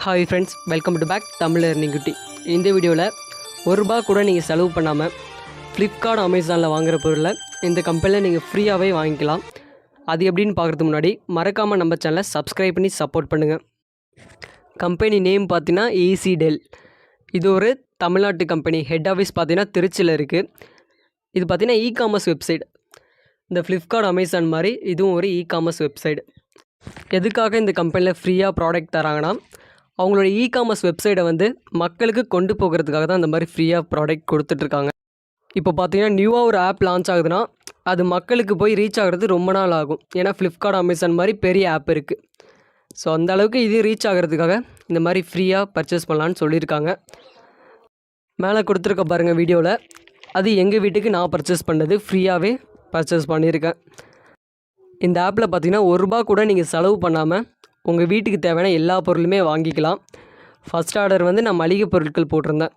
Hi friends, welcome to back Tamil earning Kutty. இந்த வீடியோவில் ₹1 கூட நீங்கள் செலவு பண்ணாமல் ஃப்ளிப்கார்ட், அமேசானில் வாங்குகிற பொருளை இந்த கம்பெனியில் நீங்கள் ஃப்ரீயாகவே வாங்கிக்கலாம். அது எப்படின்னு பார்க்குறதுக்கு முன்னாடி மறக்காமல் நம்ம சேனலை சப்ஸ்கிரைப் பண்ணி சப்போர்ட் பண்ணுங்கள். கம்பெனி நேம் பார்த்தீங்கன்னா ஈஸி டெல். இது ஒரு தமிழ்நாட்டு கம்பெனி. ஹெட் ஆஃபீஸ் பார்த்தீங்கன்னா திருச்சியில் இருக்குது. இது பார்த்தீங்கன்னா இ-காமர்ஸ் வெப்சைட். இந்த ஃப்ளிப்கார்ட், அமேசான் மாதிரி இதுவும் ஒரு இ-காமர்ஸ் வெப்சைட். எதுக்காக இந்த கம்பெனியில் ஃப்ரீயாக ப்ராடக்ட் தராங்கன்னா, அவங்களோட இ-காமர்ஸ் வெப்சைட்டை மக்களுக்கு கொண்டு போகிறதுக்காக தான் இந்த மாதிரி ஃப்ரீயாக ப்ராடக்ட் கொடுத்துட்ருக்காங்க. இப்போ பார்த்தீங்கன்னா நியூவாக ஒரு ஆப் லான்ச் ஆகுதுன்னா அது மக்களுக்கு போய் ரீச் ஆகிறது ரொம்ப நாள் ஆகும். ஏன்னா ஃப்ளிப்கார்ட், அமேசான் மாதிரி பெரிய ஆப் இருக்குது. ஸோ அந்த அளவுக்கு இது ரீச் ஆகிறதுக்காக இந்த மாதிரி ஃப்ரீயாக பர்ச்சேஸ் பண்ணலான்னு சொல்லியிருக்காங்க. மேலே கொடுத்துருக்க பாருங்கள் வீடியோவில், அது எங்கள் வீட்டுக்கு நான் பர்ச்சேஸ் பண்ணது, ஃப்ரீயாகவே பர்ச்சேஸ் பண்ணியிருக்கேன். இந்த ஆப்பில் பார்த்தீங்கன்னா ₹1 கூட நீங்கள் செலவு பண்ணாமல் உங்கள் வீட்டுக்கு தேவையான எல்லா பொருளுமே வாங்கிக்கலாம். ஃபஸ்ட் ஆர்டர் நான் மளிகை பொருட்கள் போட்டிருந்தேன்.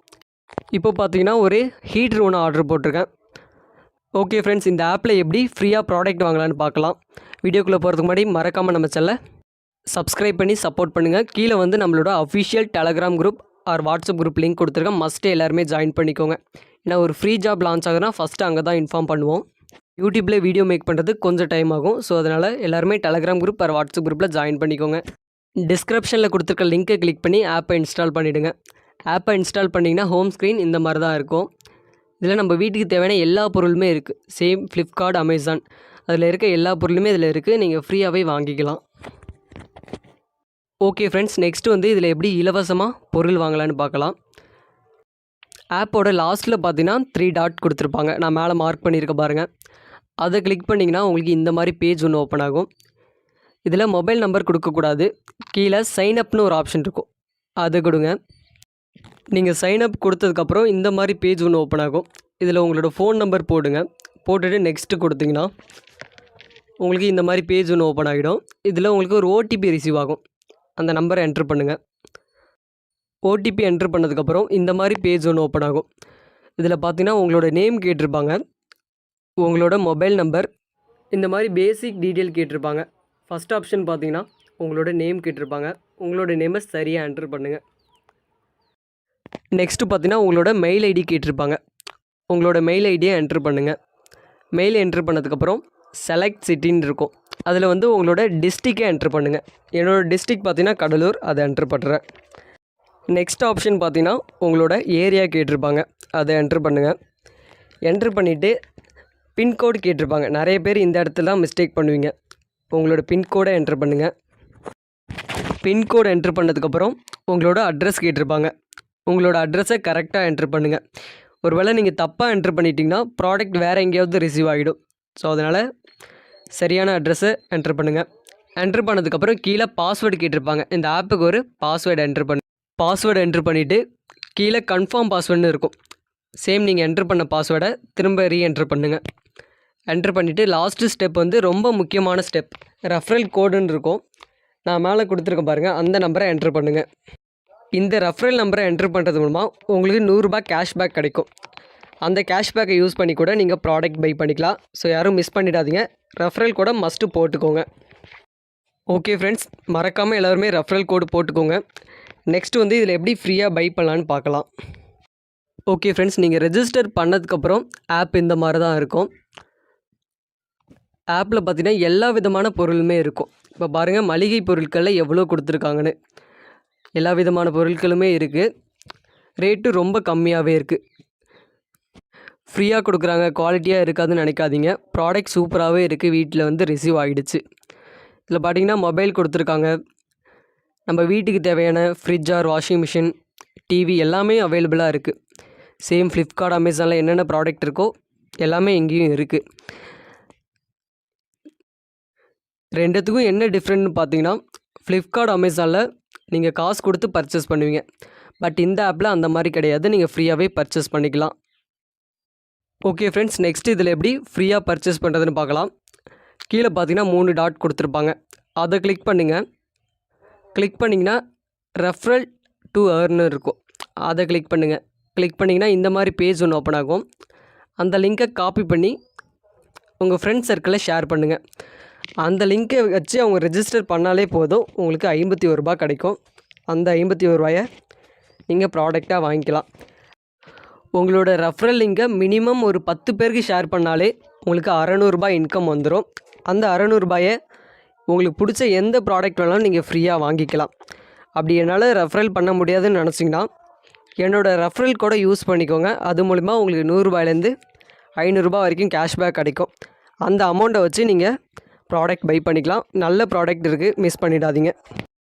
இப்போ பார்த்தீங்கன்னா ஒரு ஹீட்ரு ஒன்று ஆர்டர் போட்டிருக்கேன். ஓகே ஃப்ரெண்ட்ஸ், இந்த ஆப்பில் எப்படி ஃப்ரீயாக ப்ராடக்ட் வாங்கலான்னு பார்க்கலாம். வீடியோக்குள்ளே போகிறதுக்கு முன்னாடி மறக்காமல் நம்ம சேனலை சப்ஸ்கிரைப் பண்ணி சப்போர்ட் பண்ணுங்கள். கீழே நம்மளோட official Telegram group or WhatsApp group link கொடுத்துருக்கேன். மஸ்ட்டு எல்லாருமே ஜாயின் பண்ணிக்கோங்க. ஏன்னா ஒரு ஃப்ரீ ஜாப் லான்ச் ஆகுதுன்னா ஃபஸ்ட்டு அங்கே தான் இன்ஃபார்ம் பண்ணுவோம். யூடியூப்பில் வீடியோ மேக் பண்ணுறது கொஞ்சம் டைம் ஆகும். ஸோ அதனால் எல்லாருமே டெலகிராம் குரூப் ஆர் வாட்ஸ்அப் குரூப்பில் ஜாயின் பண்ணிக்கோங்க. டிஸ்கிரிப்ஷனில் கொடுத்துருக்க லிங்க்கை கிளிக் பண்ணி ஆப்பை இன்ஸ்டால் பண்ணிவிடுங்க. ஆப்பை இன்ஸ்டால் பண்ணிங்கன்னா ஹோம் ஸ்க்ரீன் இந்த மாதிரி தான் இருக்கும். இதில் நம்ம வீட்டுக்கு தேவையான எல்லா பொருளுமே இருக்குது. சேம் ஃப்ளிப்கார்ட், அமேசான் அதில் இருக்க எல்லா பொருளுமே இதில் இருக்குது. நீங்கள் ஃப்ரீயாகவே வாங்கிக்கலாம். ஓகே ஃப்ரெண்ட்ஸ், நெக்ஸ்ட்டு இதில் எப்படி இலவசமாக பொருள் வாங்கலான்னு பார்க்கலாம். ஆப்போட லாஸ்ட்டில் பார்த்தீங்கன்னா 3 டாட் கொடுத்துருப்பாங்க. நான் மேலே மார்க் பண்ணியிருக்க பாருங்கள். அதை கிளிக் பண்ணிங்கன்னா உங்களுக்கு இந்த மாதிரி பேஜ் ஒன்று ஓப்பன் ஆகும். இதில் மொபைல் நம்பர் கொடுக்கக்கூடாது. கீழே சைன் அப்னு ஒரு ஆப்ஷன் இருக்கும், அது கொடுங்க. நீங்கள் சைன் அப் கொடுத்ததுக்கப்புறம் இந்த மாதிரி பேஜ் ஒன்று ஓப்பன் ஆகும். இதில் உங்களோட ஃபோன் நம்பர் போடுங்க. போட்டுட்டு நெக்ஸ்ட்டு கொடுத்தீங்கன்னா உங்களுக்கு இந்த மாதிரி பேஜ் ஒன்று ஓப்பன் ஆகிடும். இதில் உங்களுக்கு ஒரு ஓடிபி ரிசீவ் ஆகும். அந்த நம்பரை என்ட்ரு பண்ணுங்கள். ஓடிபி என்ட்ரு பண்ணதுக்கப்புறம் இந்த மாதிரி பேஜ் ஒன்று ஓப்பன் ஆகும். இதில் பார்த்தீங்கன்னா உங்களோட நேம் கேட்டிருப்பாங்க, உங்களோட மொபைல் நம்பர், இந்த மாதிரி பேசிக் டீட்டெயில் கேட்டிருப்பாங்க. ஃபஸ்ட் ஆப்ஷன் பார்த்தீங்கன்னா உங்களோட நேம் கேட்டிருப்பாங்க. உங்களோட நேமை சரியாக என்ட்ரு பண்ணுங்கள். நெக்ஸ்ட்டு பார்த்தீங்கன்னா உங்களோட மெயில் ஐடி கேட்டிருப்பாங்க. உங்களோட மெயில் ஐடியை என்ட்ரு பண்ணுங்கள். மெயில் என்ட்ரு பண்ணதுக்கப்புறம் செலக்ட் சிட்டின்னு இருக்கும். அதில் உங்களோட டிஸ்ட்ரிக்கை என்ட்ரு பண்ணுங்கள். என்னோடய டிஸ்ட்ரிக் பார்த்தீங்கன்னா கடலூர், அதை என்ட்ரு பண்ணுறேன். நெக்ஸ்ட் ஆப்ஷன் பார்த்தீங்கன்னா உங்களோட ஏரியா கேட்டிருப்பாங்க, அதை என்ட்ரு பண்ணுங்கள். என்ட்ரு பண்ணிவிட்டு பின்கோடு கேட்டிருப்பாங்க. நிறைய பேர் இந்த இடத்துல தான் மிஸ்டேக் பண்ணுவீங்க. உங்களோட பின்கோடை என்ட்ரு பண்ணுங்கள். பின்கோடு என்ட்ரு பண்ணதுக்கப்புறம் உங்களோட அட்ரஸ் கேட்டிருப்பாங்க. உங்களோட அட்ரஸை கரெக்டாக என்ட்ரு பண்ணுங்கள். ஒருவேளை நீங்கள் தப்பாக என்ட்ரு பண்ணிட்டீங்கன்னா ப்ராடக்ட் வேறு எங்கேயாவது ரிசீவ் ஆகிடும். ஸோ அதனால் சரியான அட்ரஸை என்ட்ரு பண்ணுங்கள். என்ட்ரு பண்ணதுக்கப்புறம் கீழே பாஸ்வேர்டு கேட்டிருப்பாங்க. இந்த ஆப்புக்கு ஒரு பாஸ்வேர்டு என்ட்ரு பாஸ்வேர்டு என்ட்ரு பண்ணிவிட்டு கீழே கன்ஃபார்ம் பாஸ்வேர்டுன்னு இருக்கும். சேம் நீங்கள் என்ட்ரு பண்ண பாஸ்வேர்டை திரும்ப ரீஎன்ட்ரு பண்ணுங்கள். என்ட்ரு பண்ணிவிட்டு லாஸ்ட்டு ஸ்டெப் ரொம்ப முக்கியமான ஸ்டெப், ரெஃபரல் கோடுன்னு இருக்கும். நான் மேலே கொடுத்துருக்க பாருங்கள், அந்த நம்பரை என்ட்ரு பண்ணுங்கள். இந்த ரெஃபரல் நம்பரை என்ட்ரு பண்ணுறது மூலமாக உங்களுக்கு ₹100 கேஷ்பேக் கிடைக்கும். அந்த கேஷ்பேக்கை யூஸ் பண்ணி கூட நீங்கள் ப்ராடக்ட் பை பண்ணிக்கலாம். ஸோ யாரும் மிஸ் பண்ணிடாதீங்க. ரெஃபரல் கோடை மஸ்ட்டு போட்டுக்கோங்க. ஓகே ஃப்ரெண்ட்ஸ், மறக்காமல் எல்லோருமே ரெஃபரல் கோடு போட்டுக்கோங்க. நெக்ஸ்ட்டு இதில் எப்படி ஃப்ரீயாக பை பண்ணலான்னு பார்க்கலாம். ஓகே ஃப்ரெண்ட்ஸ், நீங்கள் ரெஜிஸ்டர் பண்ணதுக்கப்புறம் ஆப் இந்த மாதிரி தான் இருக்கும். ஆப்பில் பார்த்தீங்கன்னா எல்லா விதமான பொருளுமே இருக்கும். இப்போ பாருங்கள், மளிகை பொருட்களில் எவ்வளோ கொடுத்துருக்காங்கன்னு. எல்லா விதமான பொருட்களுமே இருக்குது. ரேட்டு ரொம்ப கம்மியாகவே இருக்குது. ஃப்ரீயாக கொடுக்குறாங்க, குவாலிட்டியாக இருக்காதுன்னு நினைக்காதீங்க. ப்ராடக்ட் சூப்பராகவே இருக்குது. வீட்டில் ரிசீவ் ஆகிடுச்சு. இதில் பார்த்தீங்கன்னா மொபைல் கொடுத்துருக்காங்க. நம்ம வீட்டுக்கு தேவையான fridge R washing machine, TV எல்லாமே அவைலபிளாக இருக்குது. சேம் ஃப்ளிப்கார்ட், அமேசானில் என்னென்ன ப்ராடக்ட் இருக்கோ எல்லாமே இங்கேயும் இருக்குது. ரெண்டுத்துக்கும் என்ன டிஃப்ரெண்ட்னு பார்த்தீங்கன்னா, ஃப்ளிப்கார்ட், அமேசானில் நீங்கள் காசு கொடுத்து பர்ச்சேஸ் பண்ணுவீங்க. பட் இந்த ஆப்பில் அந்த மாதிரி கிடையாது. நீங்கள் ஃப்ரீயாகவே பர்ச்சேஸ் பண்ணிக்கலாம். ஓகே ஃப்ரெண்ட்ஸ், நெக்ஸ்ட் இதில் எப்படி ஃப்ரீயாக பர்ச்சேஸ் பண்ணுறதுன்னு பார்க்கலாம். கீழே பார்த்தீங்கன்னா 3 டாட் கொடுத்துருப்பாங்க. அதை கிளிக் பண்ணுங்கள். கிளிக் பண்ணிங்கன்னா ரெஃபரல் டு ஏர்ன்னு இருக்கும். அதை கிளிக் பண்ணுங்கள். கிளிக் பண்ணிங்கன்னா இந்த மாதிரி பேஜ் ஒன்று ஓப்பன் ஆகும். அந்த லிங்க்கை காப்பி பண்ணி உங்கள் ஃப்ரெண்ட்ஸ் சர்க்கிளில் ஷேர் பண்ணுங்கள். அந்த லிங்க்கை வச்சு அவங்க ரெஜிஸ்டர் பண்ணாலே போதும், உங்களுக்கு ₹51 கிடைக்கும். அந்த 51 ரூபாயை நீங்கள் ப்ராடக்டாக வாங்கிக்கலாம். உங்களோட ரெஃபரல் லிங்கை மினிமம் ஒரு 10 பேருக்கு ஷேர் பண்ணாலே உங்களுக்கு 600 ரூபாய் இன்கம் வந்துடும். அந்த 600 ரூபாயை உங்களுக்கு பிடிச்ச எந்த ப்ராடக்ட் வேணாலும் நீங்கள் ஃப்ரீயாக வாங்கிக்கலாம். அப்படி என்னால் ரெஃபரல் பண்ண முடியாதுன்னு நினச்சிங்கன்னா என்னோடய ரெஃபரல் கோடை யூஸ் பண்ணிக்கோங்க. அது மூலிமா உங்களுக்கு 100 ரூபாயிலேருந்து 500 ரூபாய் வரைக்கும் கேஷ்பேக் கிடைக்கும். அந்த அமௌண்ட்டை வச்சு நீங்கள் ப்ராடக்ட் பை பண்ணிக்கலாம். நல்ல ப்ராடக்ட் இருக்குது, மிஸ் பண்ணிடாதீங்க.